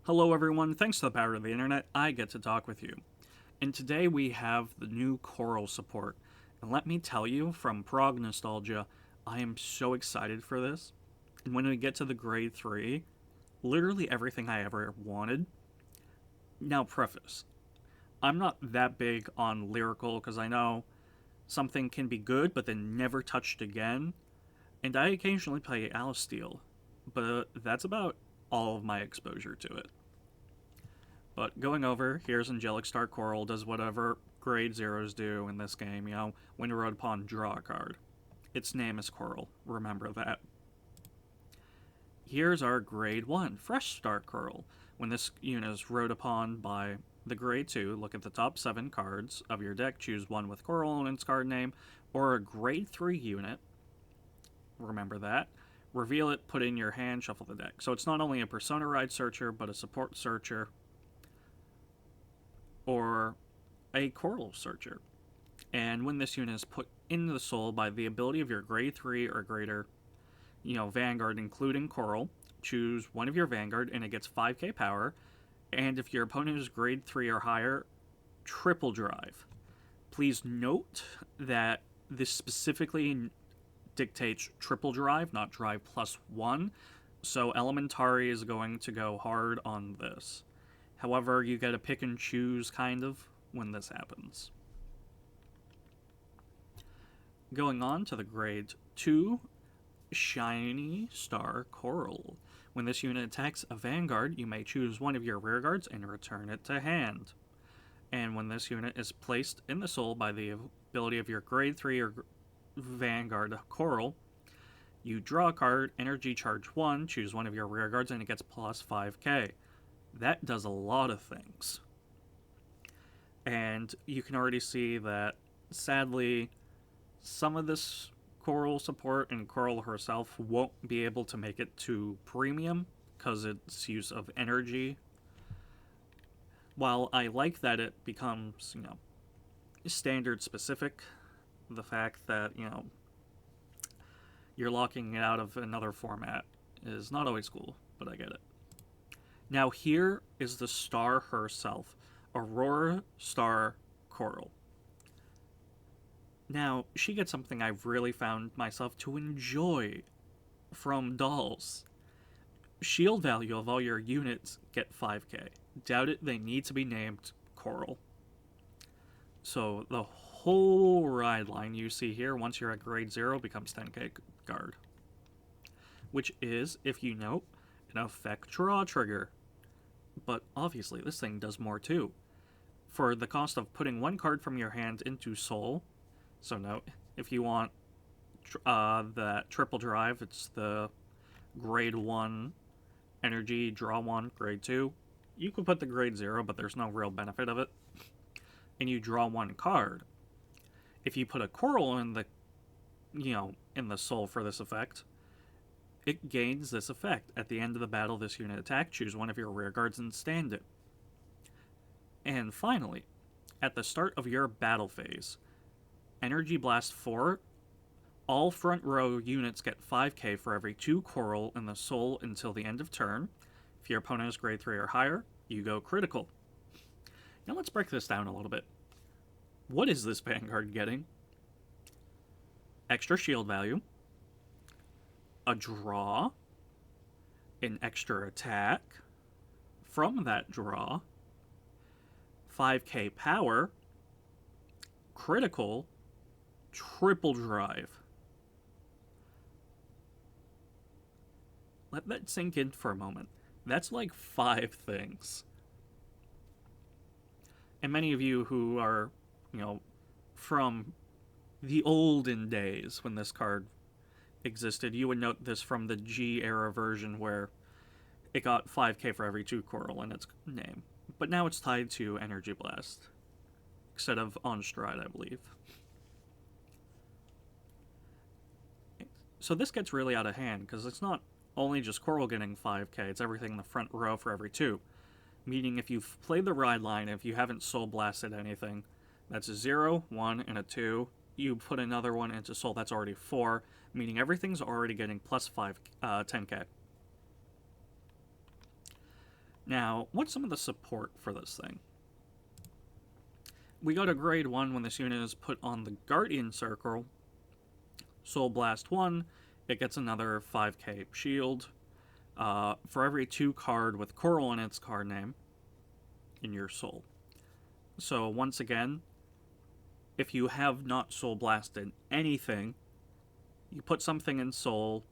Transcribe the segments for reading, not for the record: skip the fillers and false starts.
Hello everyone, thanks to the power of the internet, I get to talk with you. And today we have the new Coral support. And let me tell you, from Prog Nostalgia, I am so excited for this. And when we get to the grade 3, literally everything I ever wanted. Now preface, I'm not that big on lyrical because I know something can be good but then never touched again. And I occasionally play Alasteel, but that's about all of my exposure to it. But going over, here's Angelic Star Coral does whatever grade zeros do in this game, when rode upon, draw a card. Its name is Coral, remember that. Here's our grade 1, Fresh Star Coral. When this unit is rode upon by the grade 2, look at the top 7 cards of your deck, choose one with Coral in its card name, or a grade 3 unit, remember that. Reveal it, put it in your hand, shuffle the deck. So it's not only a Persona Ride Searcher, but a Support Searcher, or a Coral Searcher. And when this unit is put into the soul by the ability of your grade 3 or greater, Vanguard, including Coral, choose one of your Vanguard and it gets 5k power. And if your opponent is grade 3 or higher, triple drive. Please note that this specifically dictates triple drive, not drive +1. So Elementary is going to go hard on this. However, you get to pick and choose, kind of, when this happens. Going on to the grade 2, Shiny Star Coral. When this unit attacks a Vanguard, you may choose one of your rear guards and return it to hand. And when this unit is placed in the soul by the ability of your grade 3 or Vanguard Coral, you draw a card, energy charge 1, choose one of your rear guards, and it gets plus 5k. That does a lot of things. And you can already see that, sadly, some of this Coral support and Coral herself won't be able to make it to premium because its use of energy. While I like that it becomes, standard specific, the fact that, you're locking it out of another format is not always cool, but I get it. Now here is the star herself, Aurora Star Coral. Now, she gets something I've really found myself to enjoy from dolls. Shield value of all your units get 5k. Doubt it, they need to be named Coral. So the whole ride line you see here, once you're at grade 0, becomes 10k guard. Which is, if you note, an effect draw trigger. But obviously this thing does more too. For the cost of putting one card from your hand into soul, so note, if you want that triple drive, it's the grade 1 energy, draw 1, grade 2. You could put the grade 0, but there's no real benefit of it. And you draw 1 card. If you put a Coral in the, in the soul for this effect, it gains this effect. At the end of the battle, this unit attack, choose one of your rear guards and stand it. And finally, at the start of your battle phase, Energy Blast 4, all front row units get 5k for every 2 Coral in the soul until the end of turn. If your opponent is grade 3 or higher, you go critical. Now let's break this down a little bit. What is this Vanguard getting? Extra shield value, a draw, an extra attack from that draw, 5k power, critical, triple drive. Let that sink in for a moment. That's like 5 things. And many of you who are, from the olden days when this card existed, you would note this from the G era version where it got 5k for every 2 Coral in its name. But now it's tied to Energy Blast instead of on Stride, I believe. So this gets really out of hand because it's not only just Coral getting 5k, it's everything in the front row for every 2. Meaning if you've played the ride line, if you haven't soul blasted anything, that's a 0, 1, and a 2. You put another one into soul, that's already 4, meaning everything's already getting plus 10k. Now, what's some of the support for this thing? We go to grade 1 when this unit is put on the Guardian Circle. Soul Blast 1, it gets another 5k shield. For every 2 card with Coral in its card name in your soul. So once again, if you have not Soul Blasted anything, you put something in Soul,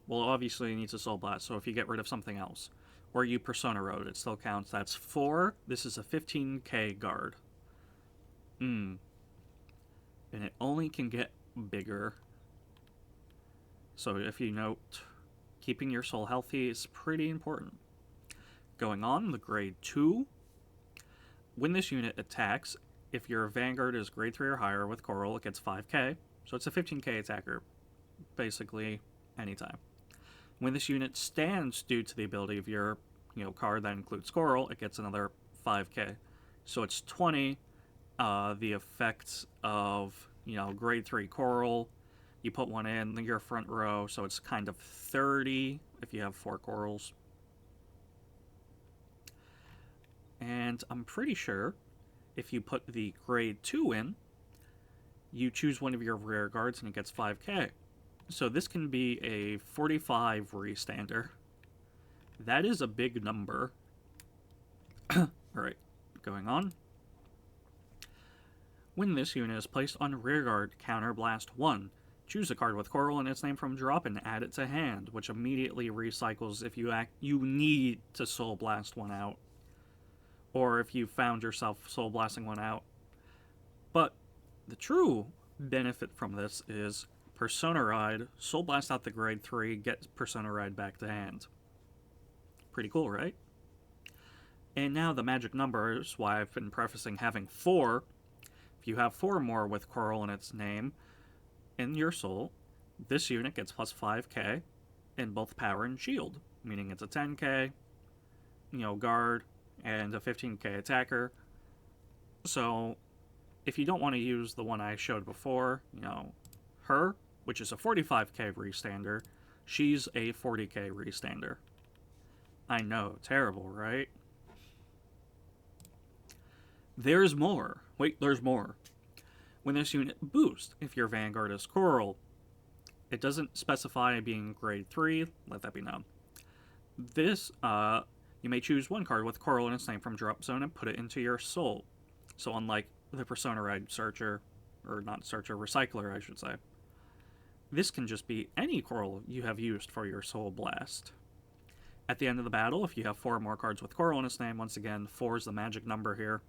well, obviously it needs a Soul Blast, so if you get rid of something else, or you Persona Road, it still counts. That's 4. This is a 15k guard. And it only can get bigger. So if you note, keeping your soul healthy is pretty important. Going on, the grade 2. When this unit attacks, if your Vanguard is grade 3 or higher with Coral, it gets 5k. So it's a 15k attacker, basically anytime. When this unit stands due to the ability of your card that includes Coral, it gets another 5k. So it's 20. The effects of grade 3 Coral, you put one in your front row, so it's kind of 30 if you have 4 Corals. And I'm pretty sure if you put the grade 2 in, you choose one of your rare guards and it gets 5k. So this can be a 45 restander. That is a big number. Alright, going on. When this unit is placed on rearguard, counter blast 1. Choose a card with Coral in its name from drop and add it to hand, which immediately recycles if you need to Soul Blast one out. Or if you found yourself Soul Blasting one out. But the true benefit from this is Persona Ride, Soul Blast out the grade 3, get Persona Ride back to hand. Pretty cool, right? And now the magic numbers, why I've been prefacing having 4. If you have 4 more with Coral in its name in your soul, this unit gets plus 5k in both power and shield, meaning it's a 10k, guard, and a 15k attacker. So if you don't want to use the one I showed before, her, which is a 45k restander, she's a 40k restander. I know, terrible, right? There's more. Wait, there's more. When this unit boosts, if your Vanguard is Coral, it doesn't specify being grade 3, let that be known. This, you may choose one card with Coral in its name from drop zone and put it into your soul. So unlike the Persona Ride Searcher, or not Searcher, Recycler, I should say, this can just be any Coral you have used for your Soul Blast. At the end of the battle, if you have 4 more cards with Coral in its name, once again, 4 is the magic number here.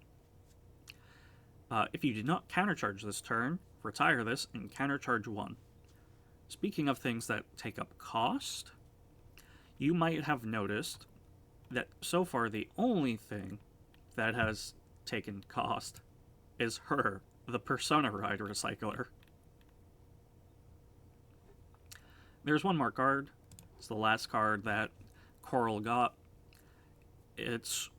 If you did not countercharge this turn, retire this and countercharge 1. Speaking of things that take up cost, you might have noticed that so far the only thing that has taken cost is her, the Persona Ride Recycler. There's one more card. It's the last card that Coral got. It's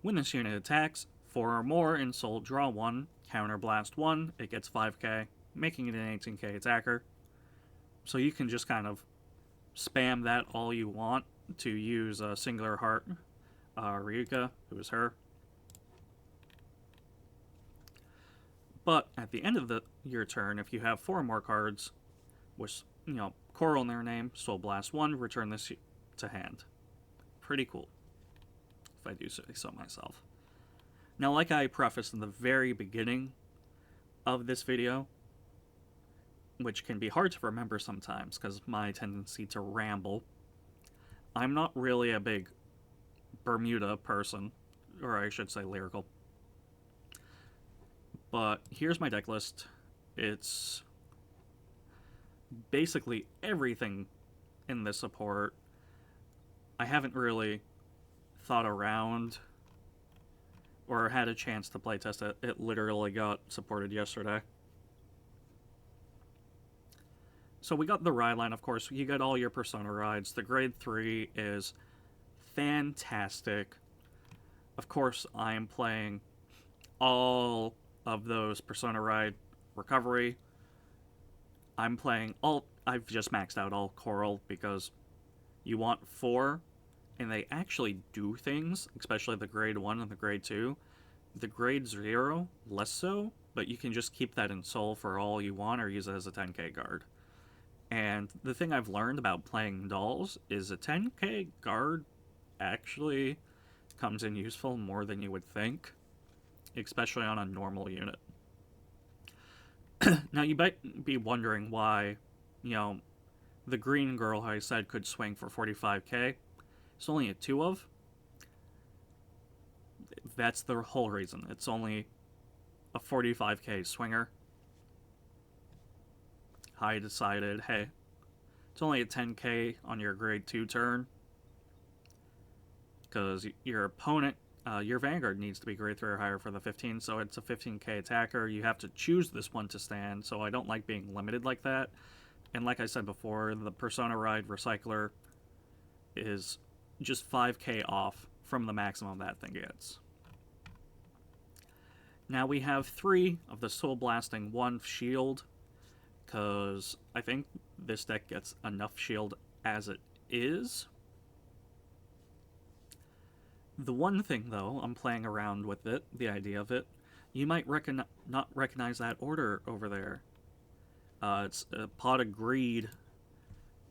when this unit attacks, 4 or more in Soul, draw 1, counter blast 1, it gets 5k, making it an 18k attacker. So you can just kind of spam that all you want to use a Singular Heart Ryuka, who is her. But at the end of your turn, if you have 4 more cards with Coral in their name, Soul Blast 1, return this to hand. Pretty cool, if I do say so myself. Now, like I prefaced in the very beginning of this video, which can be hard to remember sometimes because my tendency to ramble, I'm not really a big Bermuda person, or I should say lyrical. But here's my deck list. It's basically everything in this support. I haven't really thought around or had a chance to playtest it. It literally got supported yesterday. So we got the ride line, of course. You got all your Persona rides. The grade 3 is fantastic. Of course, I am playing all of those Persona Ride Recovery. I've just maxed out all Coral because you want 4 and they actually do things, especially the grade 1 and the grade 2. The grade 0, less so, but you can just keep that in soul for all you want or use it as a 10k guard. And the thing I've learned about playing dolls is a 10k guard actually comes in useful more than you would think, especially on a normal unit. Now, you might be wondering why, the green girl I said could swing for 45k. It's only a 2 of. That's the whole reason. It's only a 45k swinger. I decided, hey, it's only a 10k on your grade 2 turn, because your opponent, your Vanguard needs to be grade 3 or higher for the 15, so it's a 15k attacker. You have to choose this one to stand, so I don't like being limited like that. And like I said before, the Persona Ride Recycler is just 5k off from the maximum that thing gets. Now we have 3 of the Soul Blasting 1 shield, because I think this deck gets enough shield as it is. The one thing, though, I'm playing around with it, the idea of it, you might not recognize that order over there. It's a Pot of Greed,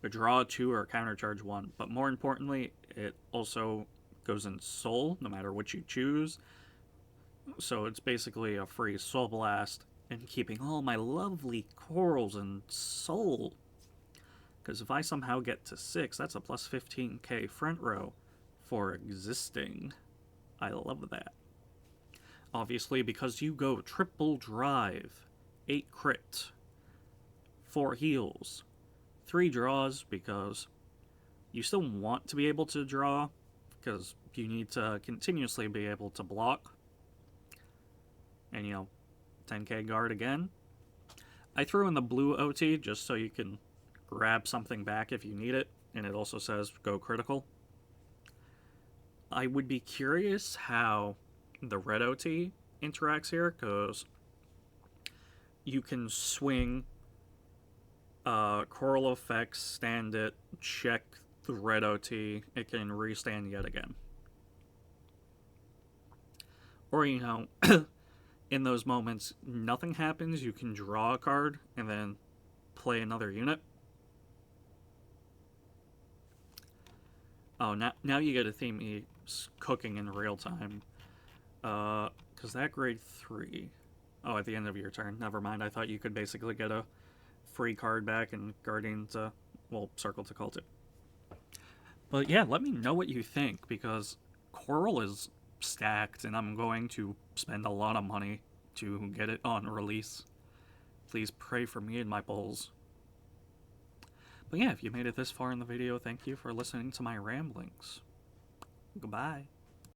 a draw 2 or a countercharge 1, but more importantly, it also goes in Soul, no matter what you choose. So it's basically a free Soul Blast and keeping all my lovely corals in Soul. Because if I somehow get to 6, that's a plus 15k front row for existing. I love that. Obviously, because you go triple drive, 8 crit, 4 heals, 3 draws, because you still want to be able to draw, because you need to continuously be able to block. And, 10k guard again. I threw in the blue OT just so you can grab something back if you need it, and it also says go critical. I would be curious how the red OT interacts here, because you can swing Coral Effects, stand it, check the red OT, it can restand yet again. Or, in those moments, nothing happens, you can draw a card and then play another unit. Oh, now you get a theme cooking in real time. Because that grade 3... Oh, at the end of your turn. Never mind, I thought you could basically get a free card back and Guardian to... Well, Circle to Cult it. But yeah, let me know what you think, because Coral is stacked, and I'm going to spend a lot of money to get it on release. Please pray for me and my bowls. But yeah, if you made it this far in the video, thank you for listening to my ramblings. Goodbye.